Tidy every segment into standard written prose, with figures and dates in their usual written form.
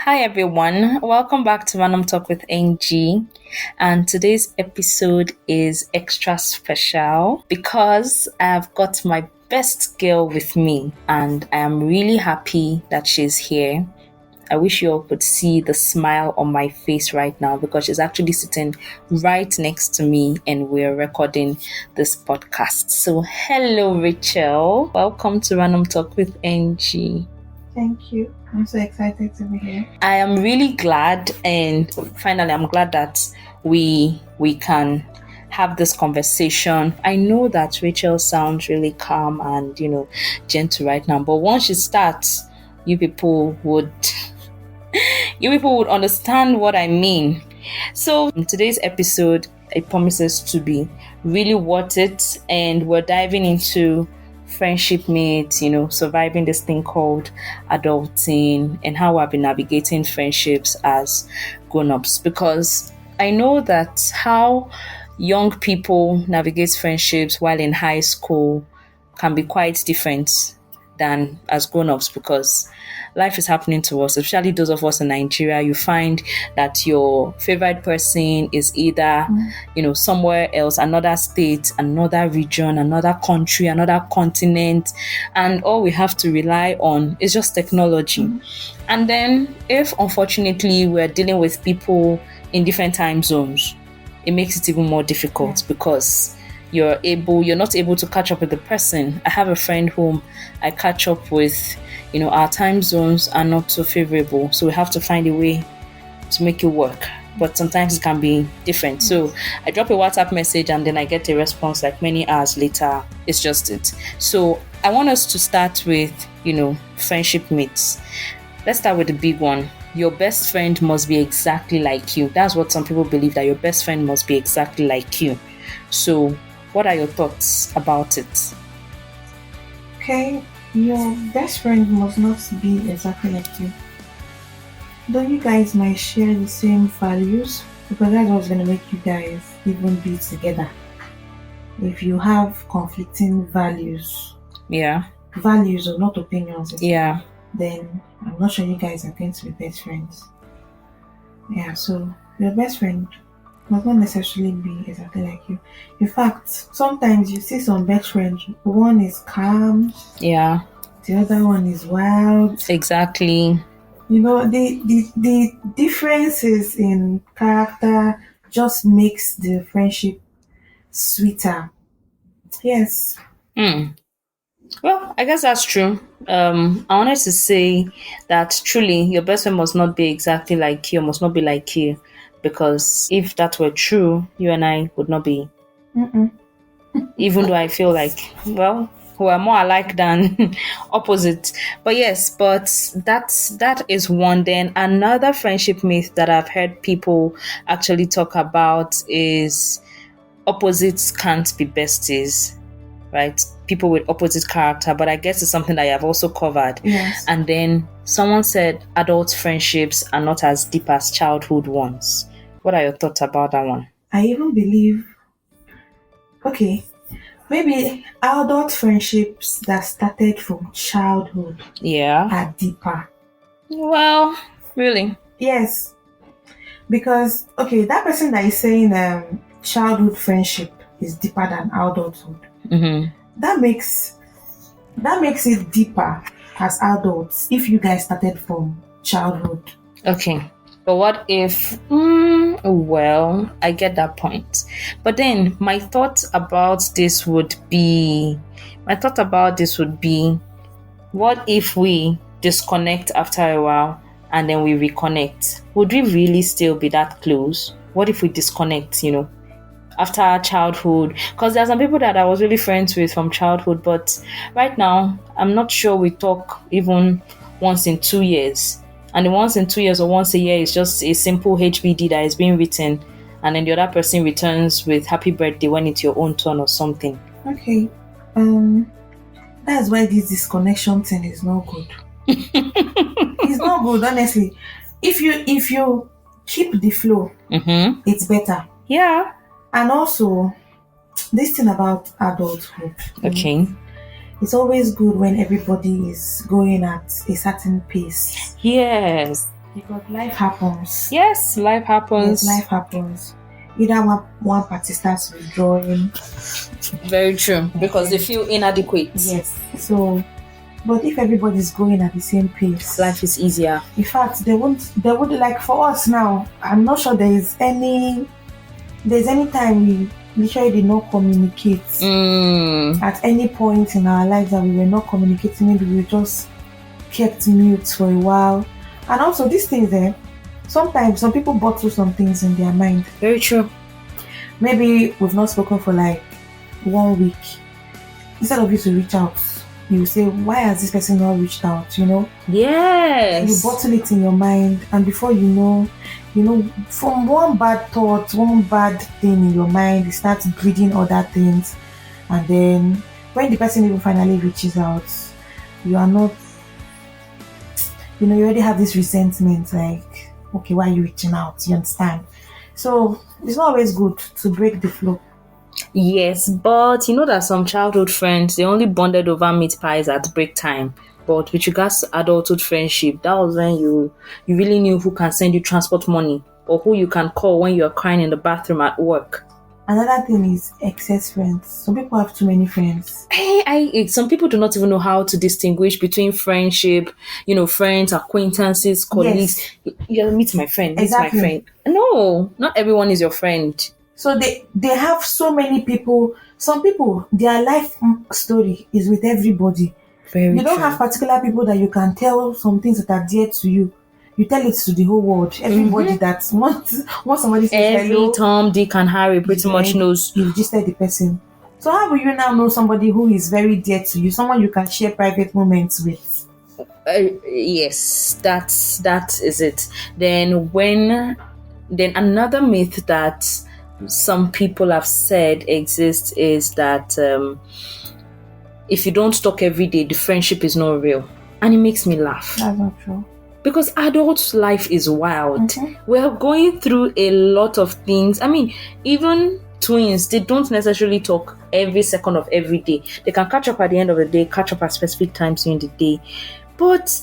Hi everyone, welcome back to Random Talk with NG. And today's episode is extra special because I've got my best girl with me and I am really happy that she's here. I wish you all could see the smile on my face right now because she's actually sitting right next to me and we're recording this podcast. So, hello, Rachel. Welcome to Random Talk with NG. Thank you. I'm so excited to be here. I am really glad, and finally, I'm glad that we can have this conversation. I know that Rachel sounds really calm and gentle right now, but once she starts, you people would understand what I mean. So in today's episode, it promises to be really worth it, and we're diving into friendship myths, surviving this thing called adulting and how I've been navigating friendships as grown-ups, because I know that how young people navigate friendships while in high school can be quite different than as grown-ups, because life is happening to us, especially those of us in Nigeria. You find that your favorite person is either, somewhere else, another state, another region, another country, another continent, and all we have to rely on is just technology. And then if unfortunately we're dealing with people in different time zones, it makes it even more difficult because you're not able to catch up with the person. I have a friend whom I catch up with. Our time zones are not so favorable, so we have to find a way to make it work. But sometimes it can be different. So I drop a WhatsApp message and then I get a response like many hours later. It's just it. So I want us to start with, friendship myths. Let's start with the big one. Your best friend must be exactly like you. That's what some people believe, that your best friend must be exactly like you. So what are your thoughts about it? Okay, your best friend must not be exactly like you. Though you guys might share the same values, because that's what's going to make you guys even be together. If you have conflicting values or not opinions, then I'm not sure you guys are going to be best friends. So your best friend must not necessarily be exactly like you. In fact, sometimes you see some best friends, one is calm, the other one is wild. Exactly. The differences in character just makes the friendship sweeter. Yes. Well, I guess that's true. I wanted to say that truly your best friend must not be exactly like you, must not be like you, because if that were true, you and I would not be. Even though I feel like, well, we are more alike than opposite. But yes, that is one. Then another friendship myth that I've heard people actually talk about is opposites can't be besties, right? People with opposite character, but I guess it's something that I have also covered. Yes. And then someone said adult friendships are not as deep as childhood ones. What are your thoughts about that one? I even believe, maybe adult friendships that started from childhood are deeper. Well, really? Yes. Because, that person that is saying childhood friendship is deeper than adulthood. That makes it deeper as adults if you guys started from childhood. Okay. But what if, well, I get that point. But then my thought about this would be, what if we disconnect after a while and then we reconnect? Would we really still be that close? What if we disconnect, after childhood? Because there are some people that I was really friends with from childhood, but right now, I'm not sure we talk even once in 2 years. And the once in 2 years or once a year is just a simple HBD that is being written, and then the other person returns with happy birthday when it's your own turn or something. Okay. That's why this disconnection thing is not good. It's not good, honestly. If you keep the flow, it's better. Yeah. And also, this thing about adulthood. Okay. It's always good when everybody is going at a certain pace. Yes. Because life happens. Yes, life Yes, happens. life happens. Either one party starts withdrawing. Very true. Because they Okay. feel inadequate. Yes. So, but if everybody's going at the same pace, Life is easier. in fact, they would like for us now. I'm not sure there's any time we literally did not communicate at any point in our lives that we were not communicating. Maybe we just kept mute for a while. And also these things sometimes some people bottle some things in their mind. Very true. Maybe we've not spoken for like 1 week. Instead of you to reach out, you say, why has this person not reached out? Yes. You bottle it in your mind, and before you know, from one bad thought, one bad thing in your mind, it starts breeding other things. And then when the person even finally reaches out, you are not, you already have this resentment, like, okay, why are you reaching out? You understand? So it's not always good to break the flow. Yes, but you know that some childhood friends, they only bonded over meat pies at break time. But with regards to adulthood friendship, that was when you really knew who can send you transport money or who you can call when you're crying in the bathroom at work. Another thing is excess friends. Some people have too many friends. Some people do not even know how to distinguish between friendship, friends, acquaintances, colleagues. Yes. You meet my friend, meet Exactly. my friend. No, not everyone is your friend. So they have so many people. Some people, their life story is with everybody. Very You don't true. have particular people that you can tell some things that are dear to you. You tell it to the whole world. Everybody that once somebody says Every hello, Tom, Dick, and Harry pretty much knows. you registered the person. So how will you now know somebody who is very dear to you, someone you can share private moments with? Yes, that is it. Then another myth that some people have said exists is that if you don't talk every day, the friendship is not real, and it makes me laugh. That's not true. Because adult life is wild. Mm-hmm. We're going through a lot of things. I mean, even twins, they don't necessarily talk every second of every day. They can catch up at the end of the day, catch up at specific times during the day. But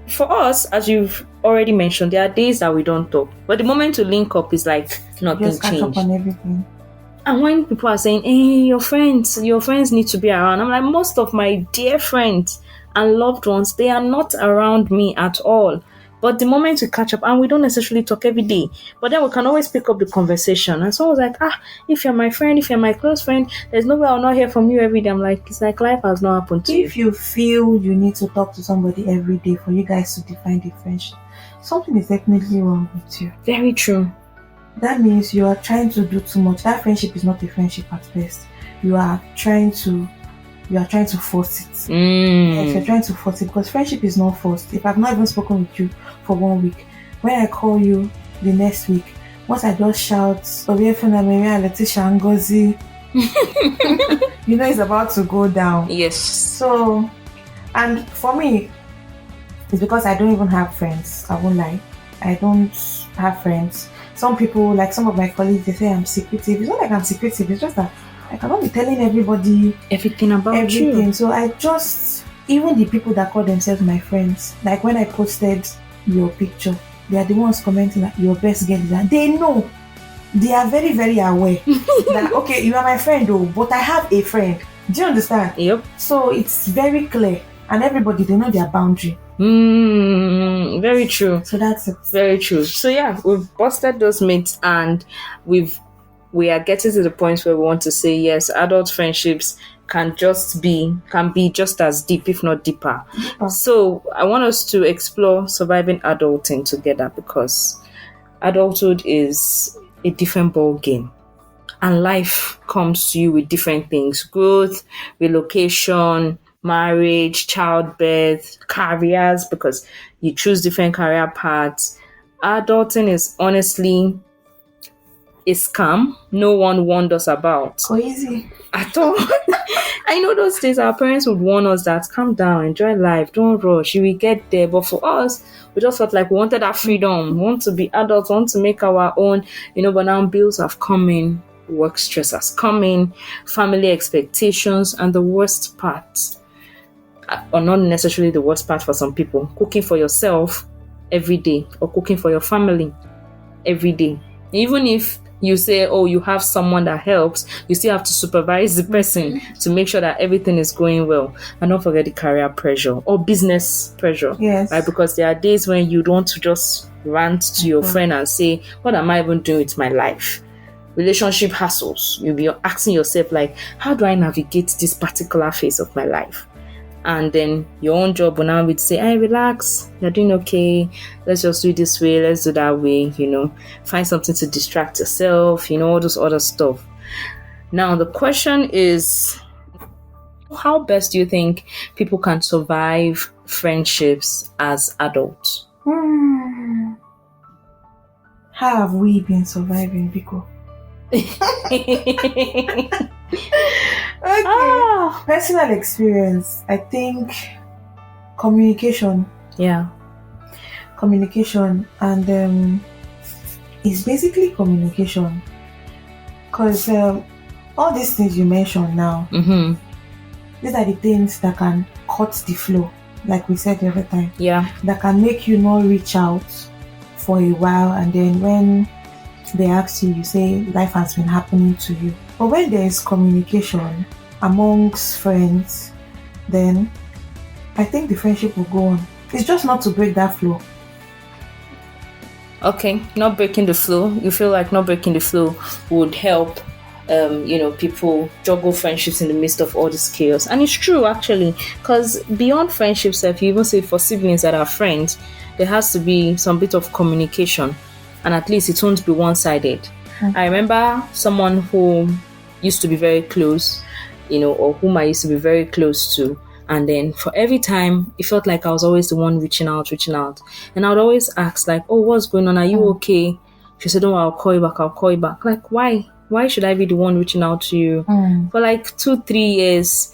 for us, as you've already mentioned, there are days that we don't talk. But the moment to link up is like nothing Just catch up changed. on everything. And when people are saying, hey, your friends need to be around, I'm like, most of my dear friends and loved ones, they are not around me at all. But the moment we catch up, and we don't necessarily talk every day, but then we can always pick up the conversation. And someone's like, if you're my friend, if you're my close friend, there's no way I'll not hear from you every day. I'm like, it's like life has not happened to you. If you feel you need to talk to somebody every day for you guys to define the friendship, something is definitely wrong with you. Very true. That means you are trying to do too much. That friendship is not a friendship at best. You are trying to force it. Yes, you're trying to force it because friendship is not forced. If I've not even spoken with you for 1 week, when I call you the next week, once I just shout, Obiefuna Maria Letitia Ngozi, you know it's about to go down. Yes. So, and for me, it's because I don't even have friends. I won't lie. I don't have friends. Some people, like some of my colleagues, they say I'm secretive. It's not like I'm secretive. It's just that I cannot be telling everybody everything about everything. you. So I just, even the people that call themselves my friends, like when I posted your picture, they are the ones commenting that your best girl is that. They know. They are very, very aware that, okay, you are my friend though, but I have a friend. Do you understand? Yep. So it's very clear. And everybody, they know their boundary. Very true. So that's it. Very true. So yeah, we've busted those myths and we are getting to the point where we want to say yes, adult friendships can be just as deep, if not deeper. So I want us to explore surviving adulting together because adulthood is a different ball game. And life comes to you with different things: growth, relocation, marriage, childbirth, careers, because you choose different career paths. Adulting is honestly a scam no one warned us about. So easy. At all. I know those days our parents would warn us that calm down, enjoy life, don't rush, you will get there. But for us, we just felt like we wanted that freedom, we want to be adults, we want to make our own, but now bills have come in, work stress has come in, family expectations, and the worst part, or not necessarily the worst part for some people, cooking for yourself every day, or cooking for your family every day. Even if you say, oh, you have someone that helps, you still have to supervise the person to make sure that everything is going well. And don't forget the career pressure or business pressure. Yes. Right? Because there are days when you don't want to just rant to your friend and say, what am I even doing with my life? Relationship hassles. You'll be asking yourself, like, how do I navigate this particular phase of my life? And then your own job will now be to say, hey, relax, you're doing okay, let's just do it this way, let's do that way, find something to distract yourself, all this other stuff. Now the question is, how best do you think people can survive friendships as adults? How have we been surviving, Biko? Okay. Personal experience, I think communication. Yeah. Communication, and it's basically communication. Because all these things you mentioned now, these are the things that can cut the flow, like we said the other time. Yeah. That can make you not reach out for a while, and then when they ask you, you say life has been happening to you. But when there is communication amongst friends, then I think the friendship will go on. It's just not to break that flow. Okay, not breaking the flow. You feel like not breaking the flow would help people juggle friendships in the midst of all this chaos. And it's true, actually, because beyond friendships, if you even say for siblings that are friends, there has to be some bit of communication, and at least it won't be one-sided. I remember someone who used to be very close, or whom I used to be very close to, and then for every time it felt like I was always the one reaching out, and I would always ask, like, oh, what's going on, are you okay? She said, oh, I'll call you back. Like, why should I be the one reaching out to you? For like 2-3 years,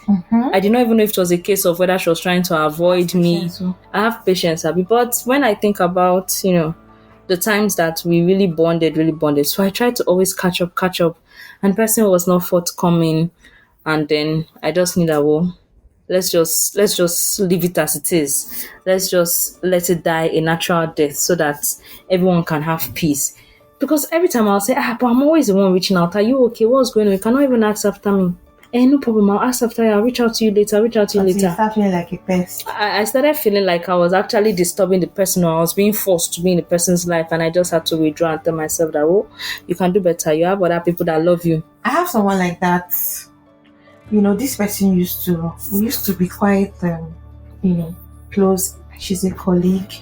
I did not even know if it was a case of whether she was trying to avoid me. I have patience, Abby, but when I think about the times that we really bonded, so I tried to always catch up, and the person was not forthcoming, and then I just knew that, well, let's just leave it as it is. Let's just let it die a natural death so that everyone can have peace. Because every time I'll say, but I'm always the one reaching out. Are you okay? What's going on? You cannot even ask after me. No problem. I'll ask after you. I'll reach out to you later. You start feeling like a pest. I started feeling like I was actually disturbing the person, or I was being forced to be in the person's life, and I just had to withdraw and tell myself that, oh, you can do better. You have other people that love you. I have someone like that. This person used to be quite, close. She's a colleague.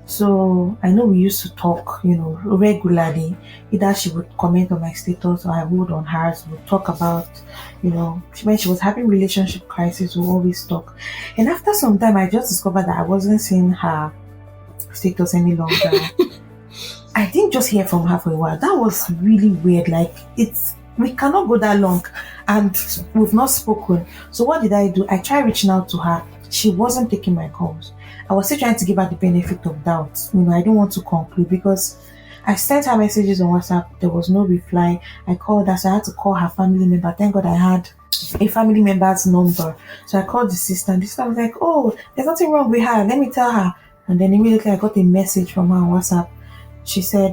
So I know we used to talk, regularly. Either she would comment on my status or I would on hers. We would talk about, when she was having relationship crisis, we always talk. And after some time, I just discovered that I wasn't seeing her status any longer. I didn't just hear from her for a while. That was really weird. Like, we cannot go that long and we've not spoken. So what did I do? I tried reaching out to her. She wasn't taking my calls. I was still trying to give her the benefit of doubt. I didn't want to conclude because I sent her messages on WhatsApp. There was no reply. I called her, so I had to call her family member. Thank God I had a family member's number. So I called the sister, and the sister was like, oh, there's nothing wrong with her. Let me tell her. And then immediately I got a message from her on WhatsApp. She said,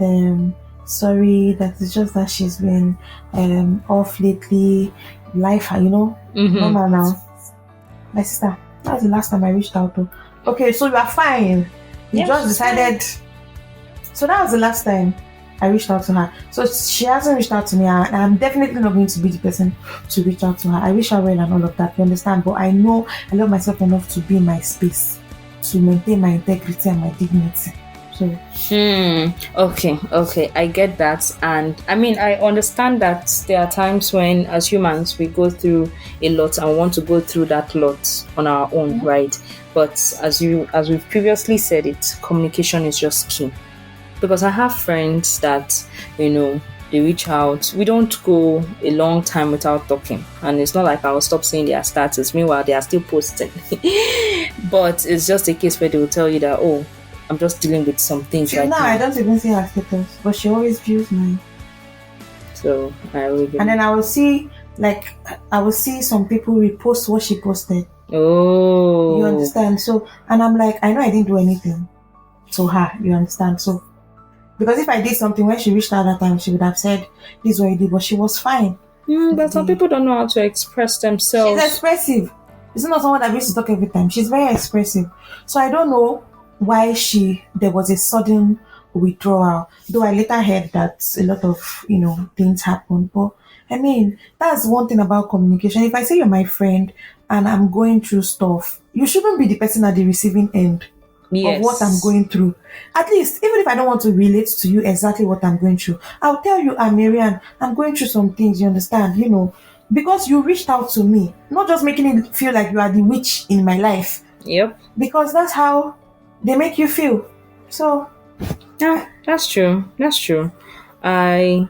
sorry, that it's just that she's been off lately. Life, normal now. My sister, that was the last time I reached out to. Okay, so you are fine. You just decided. So that was the last time I reached out to her. So she hasn't reached out to me, and I'm definitely not going to be the person to reach out to her. I wish her well and all of that, you understand? But I know I love myself enough to be in my space, to maintain my integrity and my dignity. So okay, I get that. And I mean, I understand that there are times when as humans we go through a lot and want to go through that lot on our own, right? But as we've previously said, communication is just key. Because I have friends that they reach out. We don't go a long time without talking, and it's not like I'll stop seeing their status. Meanwhile, they are still posting. But it's just a case where they will tell you that, oh, I'm just dealing with some things right now. I don't even see her status, but she always views mine. So and then I will see some people repost what she posted. Oh, you understand? So, and I'm like, I know I didn't do anything. to her. You understand? So because if I did something when she reached out that time, she would have said this is what you did, but she was fine. But some people don't know how to express themselves. She's expressive. It's not someone that used to talk every time. She's very expressive. So I don't know why there was a sudden withdrawal. Though I later heard that a lot of, things happened. But I mean, that's one thing about communication. If I say you're my friend and I'm going through stuff, you shouldn't be the person at the receiving end of what I'm going through. At least, even if I don't want to relate to you exactly what I'm going through, I'll tell you, Marianne, I'm going through some things, you understand, because you reached out to me, not just making it feel like you are the witch in my life. Yep. Because that's how they make you feel. So, yeah, that's true. I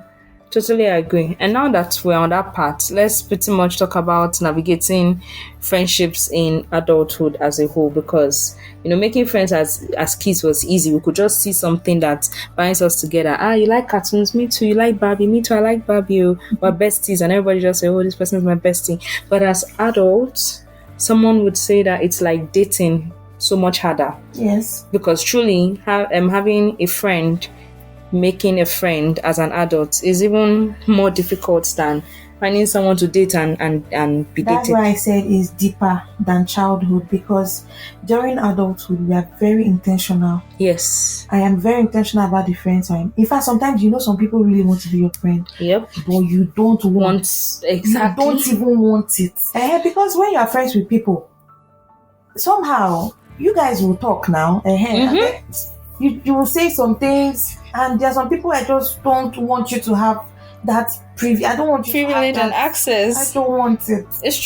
totally agree. And now that we're on that part, let's pretty much talk about navigating friendships in adulthood as a whole, because making friends as kids was easy. We could just see something that binds us together. You like cartoons, me too. You like Barbie, me too. I like Barbie. We're besties, and everybody just say, oh, this person is my bestie. But as adults, someone would say that it's like dating, so much harder. Yes. Because truly, having a friend, making a friend as an adult is even more difficult than finding someone to date and be dated. That's why I said it's deeper than childhood, because during adulthood we are very intentional. Yes. I am very intentional about the friends I am. In fact, sometimes some people really want to be your friend. Yep. But you don't want exactly. You don't even want it. Because when you are friends with people, somehow you guys will talk now. You will say some things, and there are some people I just don't want you to have that I don't want you privilege to have and access. I don't want it. It's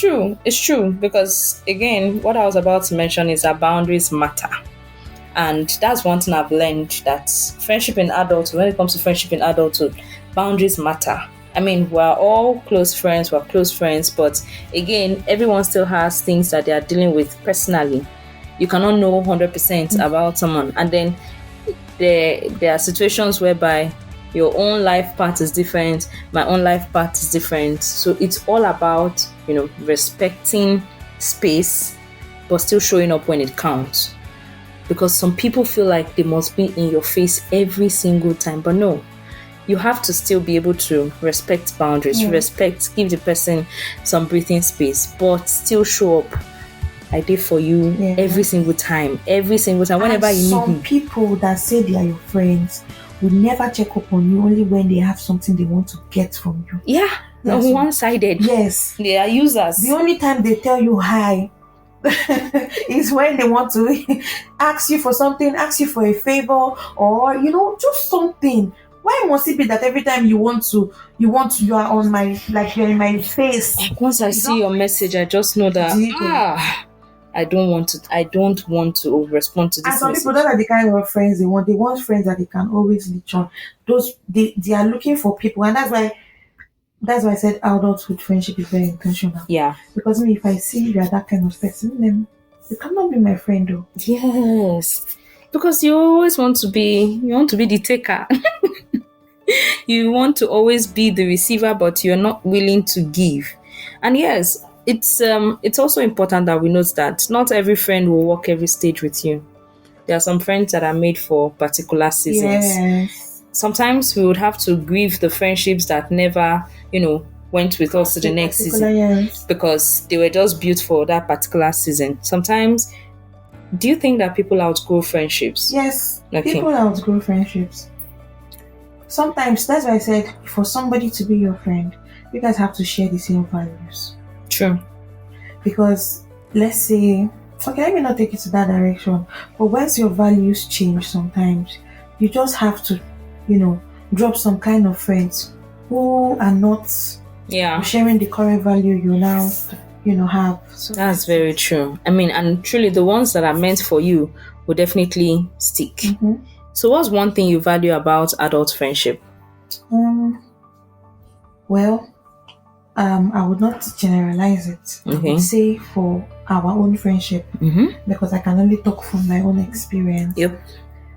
true, because again, what I was about to mention is that boundaries matter. And that's one thing I've learned, that friendship in adulthood, when it comes to friendship in adulthood, boundaries matter. I mean, we're all close friends, but again, everyone still has things that they are dealing with personally. You cannot know 100% about someone. And then there are situations whereby your own life path is different, my own life path is different. So it's all about, respecting space, but still showing up when it counts. Because some people feel like they must be in your face every single time. But no, you have to still be able to respect boundaries, give the person some breathing space, but still show up. I did for you every single time, whenever you need me. Some people that say they are your friends will never check up on you only when they have something they want to get from you. Yeah, one-sided. Yes. They are users. The only time they tell you hi is when they want to ask you for something, ask you for a favor, or, just something. Why must it be that every time you are on my, like you're in my face? Once I see your message, I just know that, I don't want to respond to this. And some people, those are the kind of friends they want. They want friends that they can always leech on. They are looking for people, and that's why I said adulthood friendship is very intentional. Yeah. Because if I see you are that kind of person, then you cannot be my friend, though. Yes. Because you always want to be the taker. You want to always be the receiver, but you're not willing to give. And yes, it's also important that we note that not every friend will walk every stage with you. There are some friends that are made for particular seasons. Yes. Sometimes we would have to grieve the friendships that never, went with us to the next season, because they were just built for that particular season. Sometimes, do you think that people outgrow friendships? Yes, people outgrow friendships. Sometimes, that's why I said, for somebody to be your friend, you guys have to share the same values. True. Because let's say, okay, let me not take it to that direction, but once your values change, sometimes you just have to, drop some kind of friends who are not sharing the current value you now, have. So that's very true. I mean, and truly, the ones that are meant for you will definitely stick. Mm-hmm. So, what's one thing you value about adult friendship? Well, I would not generalize it. I would say for our own friendship, because I can only talk from my own experience. Yep.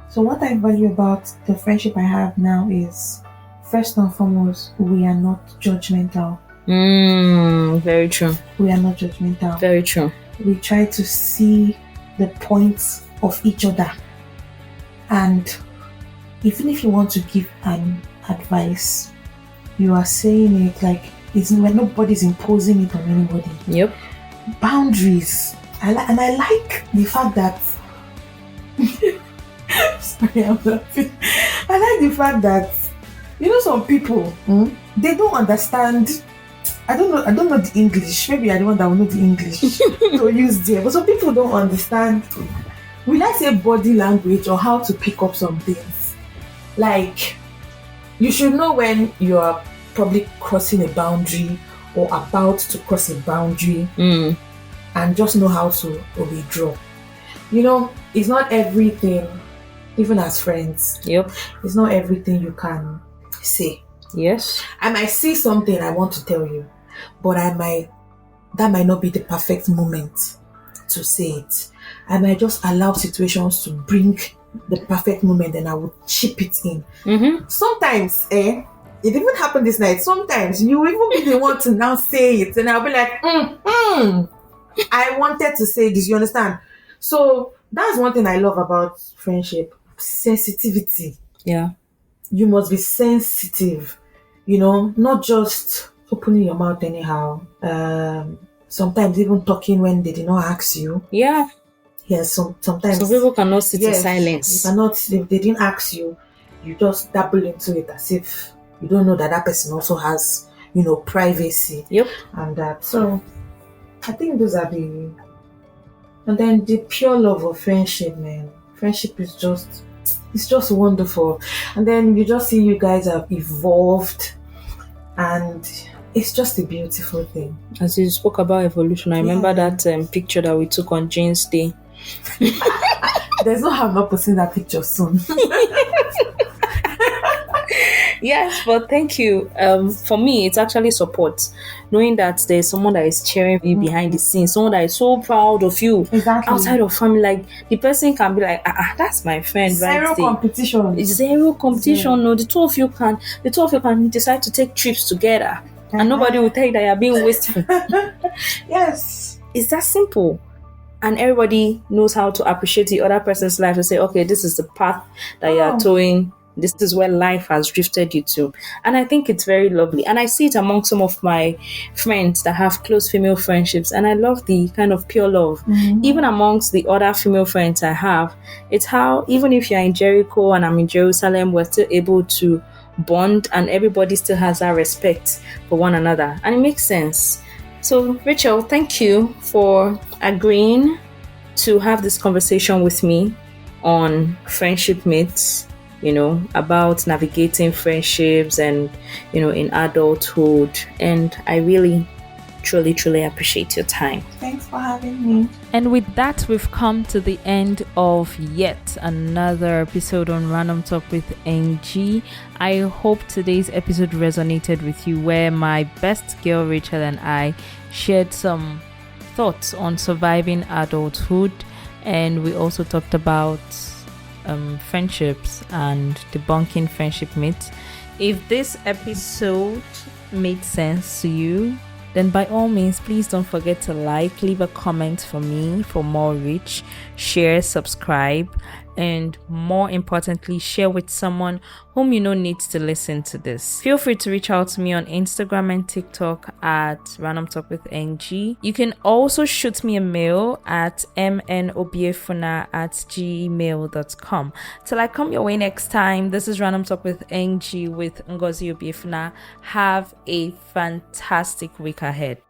So what I value about the friendship I have now is, first and foremost, we are not judgmental. Very true. We are not judgmental. Very true. We try to see the points of each other And even if you want to give an advice, you are saying it like it's when nobody's imposing it on anybody. Yep. Boundaries. I like the fact that sorry, I'm laughing. I like the fact that some people they don't understand. I don't know the English. Maybe I'm the one that will know the English to use there. But some people don't understand. Will I say body language or how to pick up some things? Like, you should know when you are probably crossing a boundary or about to cross a boundary, and just know how to withdraw. It's not everything, even as friends. Yep. It's not everything you can say. Yes. I might see something I want to tell you, but that might not be the perfect moment to say it. I might just allow situations to bring the perfect moment, and I would chip it in. Sometimes, it even happened this night. Sometimes you even be the one to now say it, and I'll be like, I wanted to say this. You understand? So that's one thing I love about friendship: sensitivity. Yeah. You must be sensitive. Not just opening your mouth anyhow. Sometimes even talking when they did not ask you. Yeah. Yes, sometimes some people cannot sit in silence. If they didn't ask you, you just dabble into it as if you don't know that person also has, privacy. Yep. And that. So I think those are and then the pure love of friendship, man. Friendship is just wonderful. And then you just see you guys have evolved, and it's just a beautiful thing. As you spoke about evolution, I remember that picture that we took on Jane's Day. There's no harm not posting that picture soon. Yes, but thank you. For me, it's actually support. Knowing that there's someone that is cheering you behind the scenes, someone that is so proud of you. Exactly. Outside of family, like the person can be like, that's my friend, Zero right? competition. It's zero competition. No, the two of you can decide to take trips together, and nobody will tell you that you're being wasteful. Yes. It's that simple. And everybody knows how to appreciate the other person's life and say, okay, this is the path that you are towing. This is where life has drifted you to. And I think it's very lovely. And I see it among some of my friends that have close female friendships. And I love the kind of pure love. Even amongst the other female friends I have, it's how even if you're in Jericho and I'm in Jerusalem, we're still able to bond and everybody still has that respect for one another. And it makes sense. So, Rachel, thank you for agreeing to have this conversation with me on friendship myths, about navigating friendships and, in adulthood. And I really, truly, truly appreciate your time. Thanks for having me. And with that, we've come to the end of yet another episode on Random Talk with NG. I hope today's episode resonated with you, where my best girl Rachel and I shared some thoughts on surviving adulthood, and we also talked about friendships and debunking friendship myths. If this episode made sense to you, then by all means, please don't forget to leave a comment for me for more reach, share, subscribe, and more importantly, share with someone whom needs to listen to this. Feel free to reach out to me on Instagram and TikTok at Random Talk with NG. You can also shoot me a mail at mnobiefuna@gmail.com. Till I come your way next time, this is Random Talk with NG with Ngozi Obiefuna. Have a fantastic week ahead.